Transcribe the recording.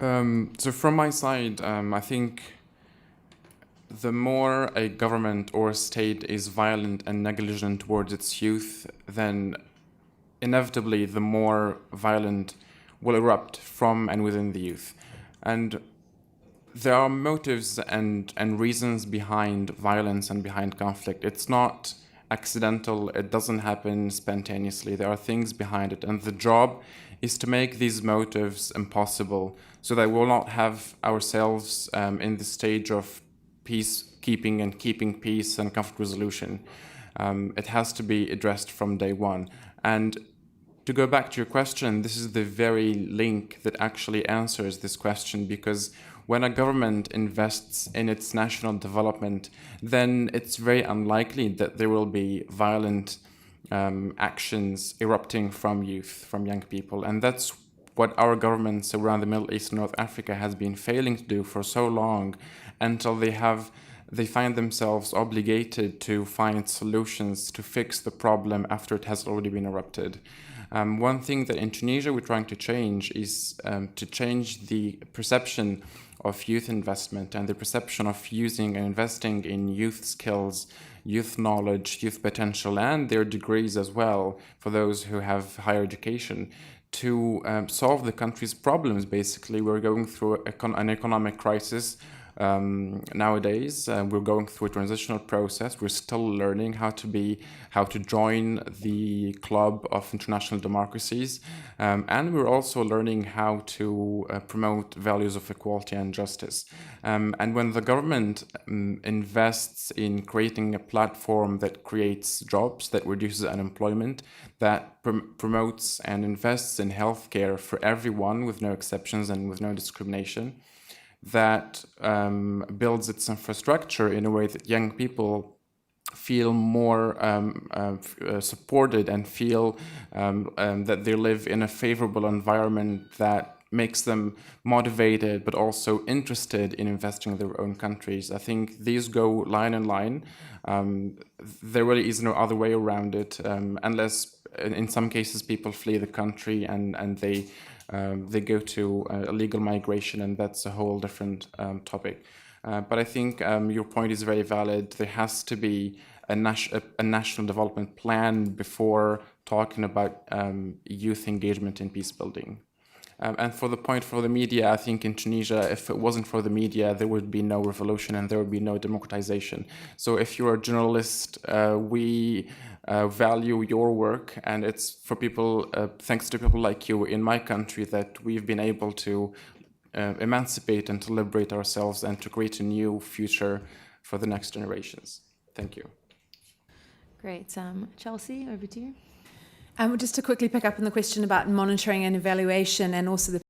So from my side, I think the more a government or a state is violent and negligent towards its youth, then inevitably the more violent will erupt from and within the youth. And there are motives and reasons behind violence and behind conflict. It's not accidental, it doesn't happen spontaneously. There are things behind it, and the job is to make these motives impossible so that we will not have ourselves in the stage of peacekeeping and keeping peace and conflict resolution. It has to be addressed from day one. And to go back to your question, this is the very link that actually answers this question, because when a government invests in its national development, then it's very unlikely that there will be violent actions erupting from youth, from young people. And that's what our governments around the Middle East and North Africa has been failing to do for so long, until they find themselves obligated to find solutions to fix the problem after it has already been erupted. One thing that in Tunisia we're trying to change is to change the perception of youth investment and the perception of using and investing in youth skills, youth knowledge, youth potential, and their degrees as well, for those who have higher education, to solve the country's problems. Basically, we're going through an economic crisis nowadays. We're going through a transitional process. We're still learning how to join the club of international democracies, and we're also learning how to promote values of equality and justice. And when the government invests in creating a platform that creates jobs, that reduces unemployment, that promotes and invests in healthcare for everyone with no exceptions and with no discrimination, that builds its infrastructure in a way that young people feel more supported and feel that they live in a favorable environment that makes them motivated but also interested in investing in their own countries. I think these go line in line. There really is no other way around it, unless in some cases people flee the country and they go to illegal migration, and that's a whole different topic. But I think your point is very valid. There has to be a national development plan before talking about youth engagement in peace building. And for the point for the media, I think in Tunisia, if it wasn't for the media, there would be no revolution and there would be no democratization. So if you're a journalist, we value your work, and it's for people, thanks to people like you in my country, that we've been able to emancipate and to liberate ourselves and to create a new future for the next generations. Thank you. Great. Chelsea, over to you. Just to quickly pick up on the question about monitoring and evaluation, and also the